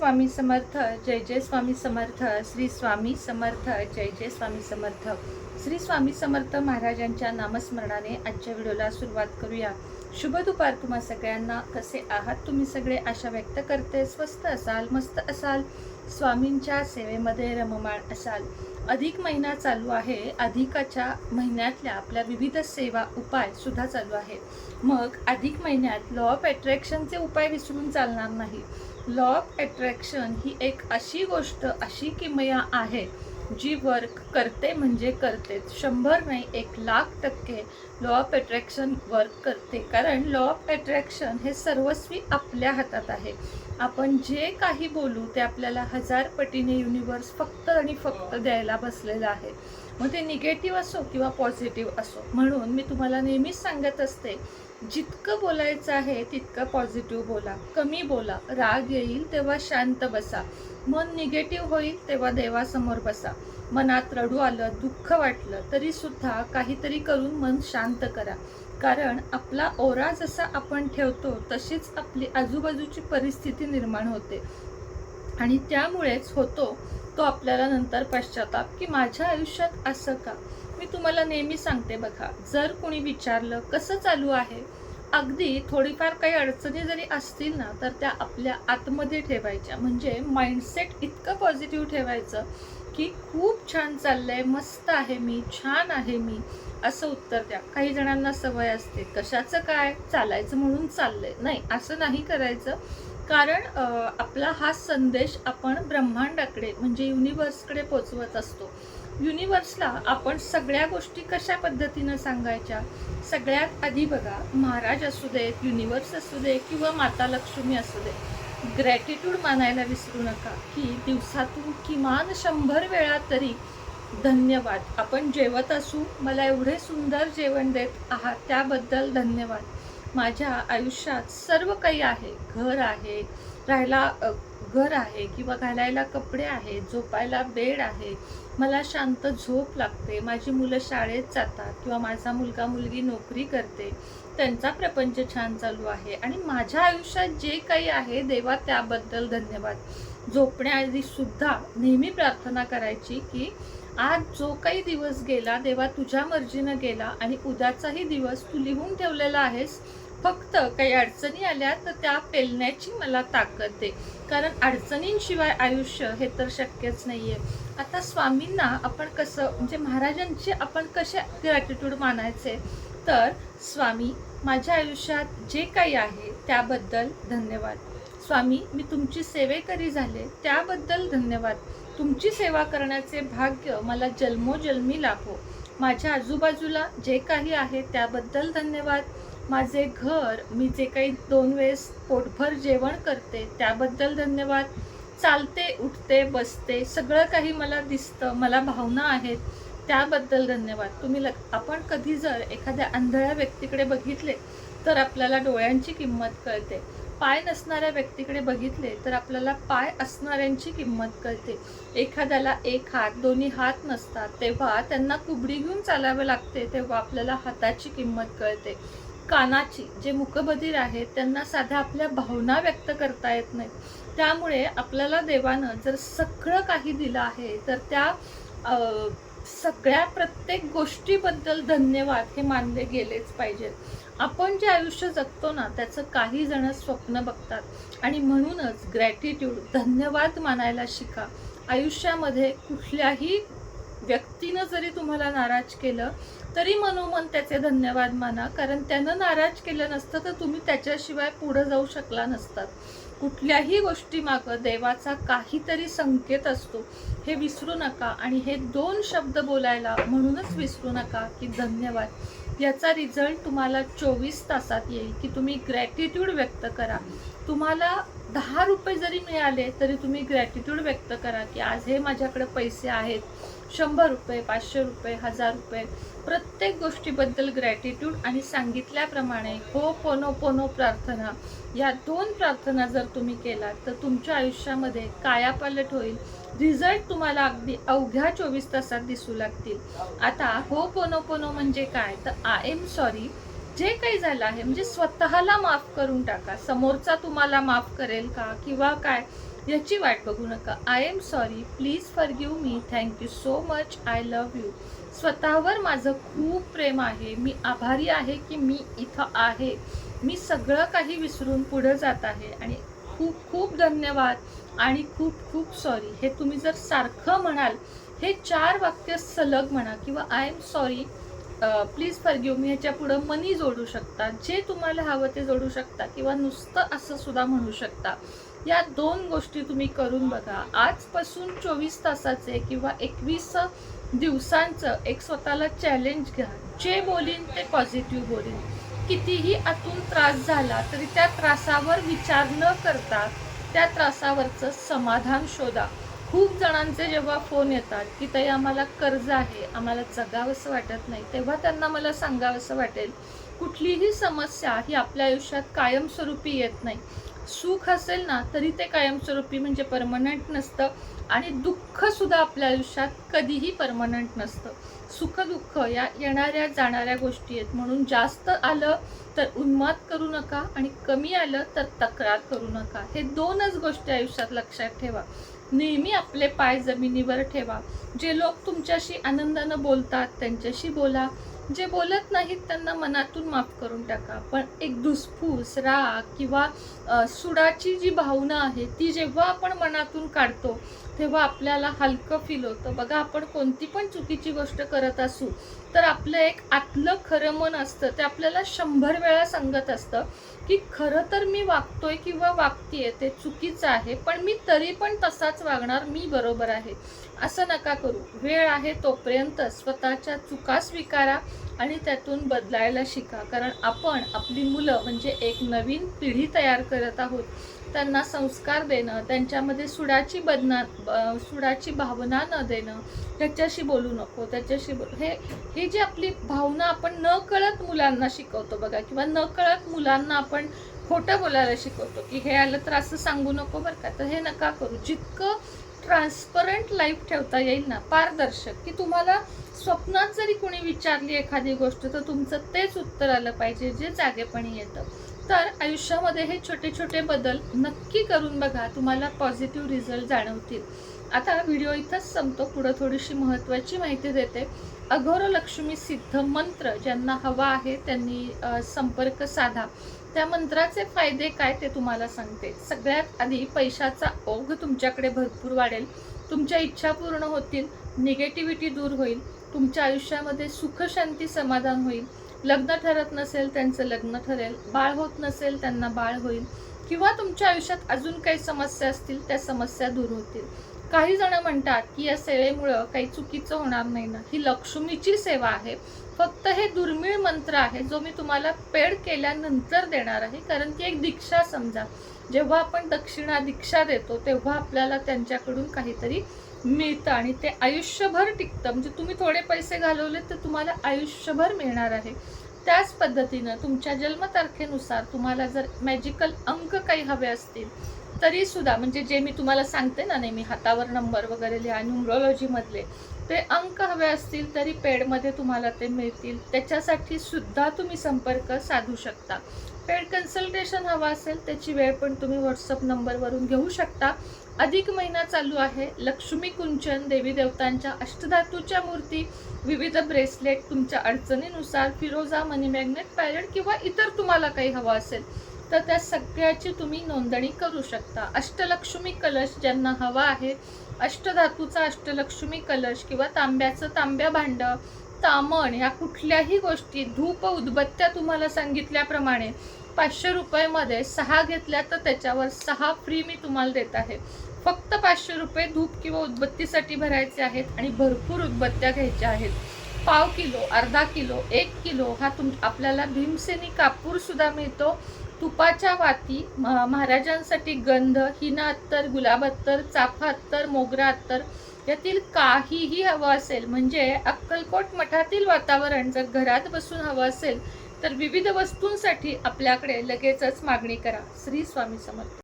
स्वामी समर्थ. जय जय स्वामी समर्थ. श्री स्वामी समर्थ. जय जय स्वामी समर्थ. श्री स्वामी समर्थ महाराजांच्या नामस्मरणाने आजच्या व्हिडिओला सुरुवात करूया. शुभ दुपार तुम्हा सगळ्यांना. कसे आहात तुम्ही सगळे? आशा व्यक्त करते स्वस्त असाल, मस्त असाल, स्वामींच्या सेवेमध्ये रममाण असाल. अधिक महिना चालू आहे. अधिकाच्या महिन्यातल्या आपल्या विविध सेवा उपाय सुद्धा चालू आहे. मग अधिक महिन्यात लॉ ऑफ अट्रॅक्शनचे उपाय विसरून चालणार नाही. लॉ ऑफ अट्रॅक्शन ही एक अशी गोष्ट, अशी किमया आहे जी वर्क करते म्हणजे करतेच. 100 नाही 1,00,000% लॉ ऑफ अट्रॅक्शन वर्क करते. कारण लॉ ऑफ अट्रॅक्शन हे सर्वस्वी आपल्या हातात आहे. आपण जे काही बोलू ते आपल्याला 1000 पटीने युनिवर्स फक्त आणि फक्त द्यायला बसलेलं आहे. मग ते निगेटिव्ह असो किंवा पॉझिटिव्ह असो. म्हणून मी तुम्हाला नेहमीच सांगत असते, जितकं बोलायचं आहे तितकं पॉझिटिव्ह बोला, कमी बोला. राग येईल तेव्हा शांत बसा. मन निगेटिव्ह होईल तेव्हा देवासमोर बसा. मनात रडू आलं, दुःख वाटलं तरी सुद्धा काहीतरी करून मन शांत करा. कारण आपला ओरा जसा आपण ठेवतो तशीच आपली आजूबाजूची परिस्थिती निर्माण होते आणि त्यामुळेच होतो तो आपल्याला नंतर पश्चाताप की माझ्या आयुष्यात असं का. मी तुम्हाला नेहमी सांगते बघा, जर कोणी विचारलं कसं चालू आहे, अगदी थोडीफार काही अडचणी जरी असतील ना तर त्या आपल्या आतमध्ये ठेवायच्या. म्हणजे माइंडसेट इतकं पॉझिटिव्ह ठेवायचं की खूप छान चाललंय, मस्त आहे मी, छान आहे मी, असं उत्तर द्या. काही जणांना सवय असते कशाचं काय, चालायचं म्हणून चाललंय. नाही, असं नाही करायचं. कारण आपला हा संदेश आपण ब्रह्मांडाकडे म्हणजे युनिवर्सकडे पोचवत असतो. युनिवर्सला आपण सगळ्या गोष्टी कशा पद्धतीनं सांगायच्या. सगळ्यात आधी बघा, महाराज असू देत, युनिवर्स असू दे किंवा माता लक्ष्मी असू दे, ग्रॅटिट्यूड मानायला विसरू नका की दिवसातून किमान 100 वेळा तरी धन्यवाद. आपण जेवत असू, मला एवढे सुंदर जेवण देत आहात त्याबद्दल धन्यवाद. माझ्या आयुष्यात सर्व काही आहे, घर आहे, राहायला घर आहे किंवा घालायला कपडे आहेत, झोपायला बेड आहे, मला शांत झोप लागते, माझी मुलं शाळेत जातात किंवा माझा मुलगा मुलगी नोकरी करते, त्यांचा प्रपंच छान चालू आहे आणि माझ्या आयुष्यात जे काही आहे देवा त्याबद्दल धन्यवाद. झोपण्याआधी सुद्धा नेहमी प्रार्थना करायची की आज जो काही दिवस गेला देवा तुझ्या मर्जीनं गेला आणि उद्याचाही दिवस तू लिहून ठेवलेला आहेस. फक्त काही अडचणी आल्या तर त्या पेलण्याची मला ताकद दे. कारण अडचणींशिवाय आयुष्य हे तर शक्यच नाहीये. आता स्वामींना आपण कसं म्हणजे महाराजांची आपण कसे ग्रॅटिट्यूड मानायचे, तर स्वामी माझ्या आयुष्यात जे काही आहे त्याबद्दल धन्यवाद. स्वामी मी तुमची सेवेकरी झाले त्याबद्दल धन्यवाद. तुमची सेवा करण्याचे भाग्य मला जन्मोजन्मी लाभो. माझ्या आजूबाजूला जे काही आहे त्याबद्दल धन्यवाद. माझे घर, मी जे काही 2 वेळेस पोटभर जेवण करते त्याबद्दल धन्यवाद. चालते, उठते, बसते, सगळं काही मला दिसतं, मला भावना आहेत त्याबद्दल धन्यवाद. आपण कधी जर एखाद्या आंधळ्या व्यक्तीकडे बघितले तर आपल्याला डोळ्यांची किंमत कळते. पाय नसणाऱ्या व्यक्तीकडे बघितले तर आपल्याला पाय असणाऱ्यांची किंमत कळते. एखाद्याला 1 हात, 2 हात नसतात तेव्हा त्यांना कुबडी घेऊन चालावे लागते, तेव्हा आपल्याला हाताची किंमत कळते. कानाची, जे मूकबधीर आहेत त्यांना साध्या आपल्या भावना व्यक्त करता येत नाहीत. त्यामुळे आपल्याला देवानं जर सगळं काही दिलं आहे तर त्या सगळ्या प्रत्येक गोष्टीबद्दल धन्यवाद हे मानले गेलेच पाहिजेत. आपण जे आयुष्य जगतो ना त्याचं काही जण स्वप्न बघतात आणि म्हणूनच ग्रॅटिट्यूड, धन्यवाद मानायला शिका. आयुष्यामध्ये कुठल्याही व्यक्तीनं जरी तुम्हाला नाराज केलं तरी मनोमन त्याचे धन्यवाद माना. कारण त्यानं नाराज केलं नसतं तर तुम्ही त्याच्याशिवाय पुढे जाऊ शकला नसतात. कुठल्याही गोष्टीमागं देवाचा काहीतरी संकेत असतो हे विसरू नका. आणि हे 2 शब्द बोलायला म्हणूनच विसरू नका की धन्यवाद. याचा रिझल्ट तुम्हाला 24 तासात येईल की तुम्ही ग्रॅटिट्यूड व्यक्त करा. तुम्हाला 10 रुपये जरी मिळाले तरी तुम्ही ग्रॅटिट्यूड व्यक्त करा की आज हे माझ्याकडे पैसे आहेत. 100 रुपये, 500 रुपये, 1000 रुपये, प्रत्येक गोष्टीबद्दल ग्रॅटिट्यूड. आणि सांगितल्याप्रमाणे होपोनोपोनो प्रार्थना, या 2 प्रार्थना जर तुम्ही केलात तर तुमच्या आयुष्यामध्ये कायापालट होईल. रिझल्ट तुम्हाला अगदी अवघ्या 24 तासात दिसू लागतील. आता होपोनोपोनो म्हणजे काय, तर आय एम सॉरी, जे काही झालं आहे म्हणजे स्वतःला माफ करून टाका. समोरचा तुम्हाला माफ करेल का किंवा काय, याची वाट बघू नका. I am sorry, please forgive me, thank you so much, I love you. स्वतःवर माझं खूप प्रेम आहे. मी आभारी आहे की मी इथं आहे. मी सगळं काही विसरून पुढे जात आहे आणि खूप खूप धन्यवाद आणि खूप खूप सॉरी. हे तुम्ही जर सारखं म्हणाल, हे 4 वाक्य सलग म्हणा किंवा I am sorry, please forgive me, ह्याच्या पुढं मनी जोडू शकता. जे तुम्हाला हवं ते जोडू शकता किंवा नुसतं असं सुद्धा म्हणू शकता. या 2 गोष्टी तुम्ही करून बघा. आजपासून 24 तासाचे किंवा 21 दिवसांचं एक स्वतःला चॅलेंज घ्या. जे बोलीन ते पॉझिटिव्ह बोलीन. कितीही आतून त्रास झाला तरी त्या त्रासावर विचार न करता त्या त्रासावरचं समाधान शोधा. खूप जणांचे जेव्हा फोन येतात की ताई आम्हाला कर्ज आहे, आम्हाला जगावंसं वाटत नाही, तेव्हा त्यांना मला सांगावंसं वाटेल, कुठलीही समस्या ही आपल्या आयुष्यात कायमस्वरूपी येत नाही. सुख असेल ना तरी ते कायमस्वरूपी म्हणजे परमनंट नसतं आणि दुःख सुद्धा आपल्या आयुष्यात कधीही परमनंट नसतं. सुख दुःख या येणाऱ्या जाणाऱ्या गोष्टी आहेत. म्हणून जास्त आलं तर उन्माद करू नका आणि कमी आलं तर तक्रार करू नका. हे 2च गोष्टी आयुष्यात लक्षात ठेवा. नेहमी आपले पाय जमिनीवर ठेवा. जे लोक तुमच्याशी आनंदानं बोलतात त्यांच्याशी बोला. जे बोलत नाहीत त्यांना मनातून माफ करून टाका. पण एक धुसफूस, राग किंवा सुडाची जी भावना आहे ती जेव्हा आपण मनातून काढतो तेव्हा आपल्याला हलकं फील होतं. बघा, आपण कोणती पण चुकीची गोष्ट करत असू तर आपलं एक आतलं खरं मन असतं ते आपल्याला 100 वेळा सांगत असतं की खरं तर मी वागतोय किंवा वागतीये ते चुकीचं आहे, पण मी तरी पण तसाच वागणार, मी बरोबर आहे. असं नका करू. वेळ आहे तोपर्यंत स्वतःच्या चुका स्वीकारा आणि त्यातून बदलायला शिका. कारण आपण आपली मुलं म्हणजे एक नवीन पिढी तयार करत आहोत. त्यांना संस्कार देणं, त्यांच्यामध्ये सुडाची भावना न देणं, त्याच्याशी बोलू नको, त्याच्याशी हे जी आपली भावना आपण न कळत मुलांना शिकवतो बघा, किंवा न कळत मुलांना आपण खोटं बोलायला शिकवतो की हे आलं तर असं सांगू नको बरं का. तर हे नका करू. जितकं ट्रान्सपरंट लाईफ ठेवता येईल ना, पारदर्शक, की तुम्हाला स्वप्नात जरी कोणी विचारली एखादी गोष्ट तर तुमचं तेच उत्तर आलं पाहिजे जे जागेपणी येतं. तर आयुष्यामध्ये हे छोटे छोटे बदल नक्की करून बघा, तुम्हाला पॉझिटिव्ह रिझल्ट जाणवतील. आता व्हिडिओ इथंच संपतो. पुढं थोडीशी महत्त्वाची माहिती देते. अघोर लक्ष्मी सिद्ध मंत्र ज्यांना हवा आहे त्यांनी संपर्क साधा. त्या मंत्राचे फायदे काय ते तुम्हाला सांगते. सगळ्यात आधी पैशाचा ओघ तुमच्याकडे भरपूर वाढेल, तुमच्या इच्छा पूर्ण होतील, निगेटिव्हिटी दूर होईल, तुमच्या आयुष्यामध्ये सुख शांती समाधान होईल. लग्न ठरत नसेल त्यांचं लग्न ठरेल, बाळ होत नसेल त्यांना बाळ होईल, किंवा तुमच्या आयुष्यात अजून काही समस्या असतील त्या समस्या दूर होतील. काही जण म्हणतात की या सेवेमुळं काही चुकीचं होणार नाही ना. ही लक्ष्मीची सेवा आहे. फक्त हे दुर्मिळ मंत्र आहे जो मी तुम्हाला पेड केल्यानंतर देणार आहे, कारण ती एक दीक्षा समजा. जेव्हा आपण दीक्षा देतो तेव्हा आपल्याला त्यांच्याकडून काहीतरी मिळतं आणि ते आयुष्यभर टिकतं. म्हणजे तुम्ही थोडे पैसे घालवले तर तुम्हाला आयुष्यभर मिळणार आहे. त्याच पद्धतीनं तुमच्या जन्मतारखेनुसार तुम्हाला जर मॅजिकल अंक काही हवे असतील तरी सुद्धा, म्हणजे जे मी तुम्हाला सांगते ना नेहमी हातावर नंबर वगैरे लिहा, न्यूमरोलॉजीमधले ते अंक हवे असतील तरी पेडमध्ये तुम्हाला ते मिळतील. त्याच्यासाठी सुद्धा तुम्ही संपर्क साधू शकता. पेड कन्सल्टेशन हवा असेल त्याची वेळ पण तुम्ही व्हॉट्सअप नंबरवरून घेऊ शकता. अधिक महिना चालू आहे. लक्ष्मी कुंचन, देवी देवतांच्या अष्टधातूच्या मूर्ती, विविध ब्रेसलेट, तुमच्या अडचणीनुसार फिरोजा, मनी मॅग्नेट, पॅरेट किंवा इतर तुम्हाला काही हवं असेल तर त्या सगळ्याची तुम्ही नोंदणी करू शकता. अष्टलक्ष्मी कलश ज्यांना हवा आहे, अष्टधातूचा अष्टलक्ष्मी कलश किंवा तांब्या भांड, तामण, या कुठल्याही गोष्टी, धूप उदबत्त्या तुम्हाला सांगितल्याप्रमाणे 500 रुपयामध्ये 6 घेतल्या तर त्याच्यावर 6 फ्री मी तुम्हाला देत आहे. फक्त 500 रुपये धूप किंवा उदबत्तीसाठी भरायचे आहेत आणि भरपूर उदबत्त्या घ्यायच्या आहेत. पाव किलो, अर्धा किलो, 1 किलो हा आपल्याला भीमसेनी कापूर सुद्धा मिळतो. तुपाच्या वाती, महाराजांसाठी गंध, हिना अत्तर, गुलाब अत्तर, चाफा अत्तर, मोगरा अत्तर, यातील काहीही हवं असेल, म्हणजे अक्कलकोट मठातील वातावरण जर घरात बसून हवं असेल तर विविध वस्तूंसाठी आपल्याकडे लगेचच मागणी करा. श्री स्वामी समर्थ.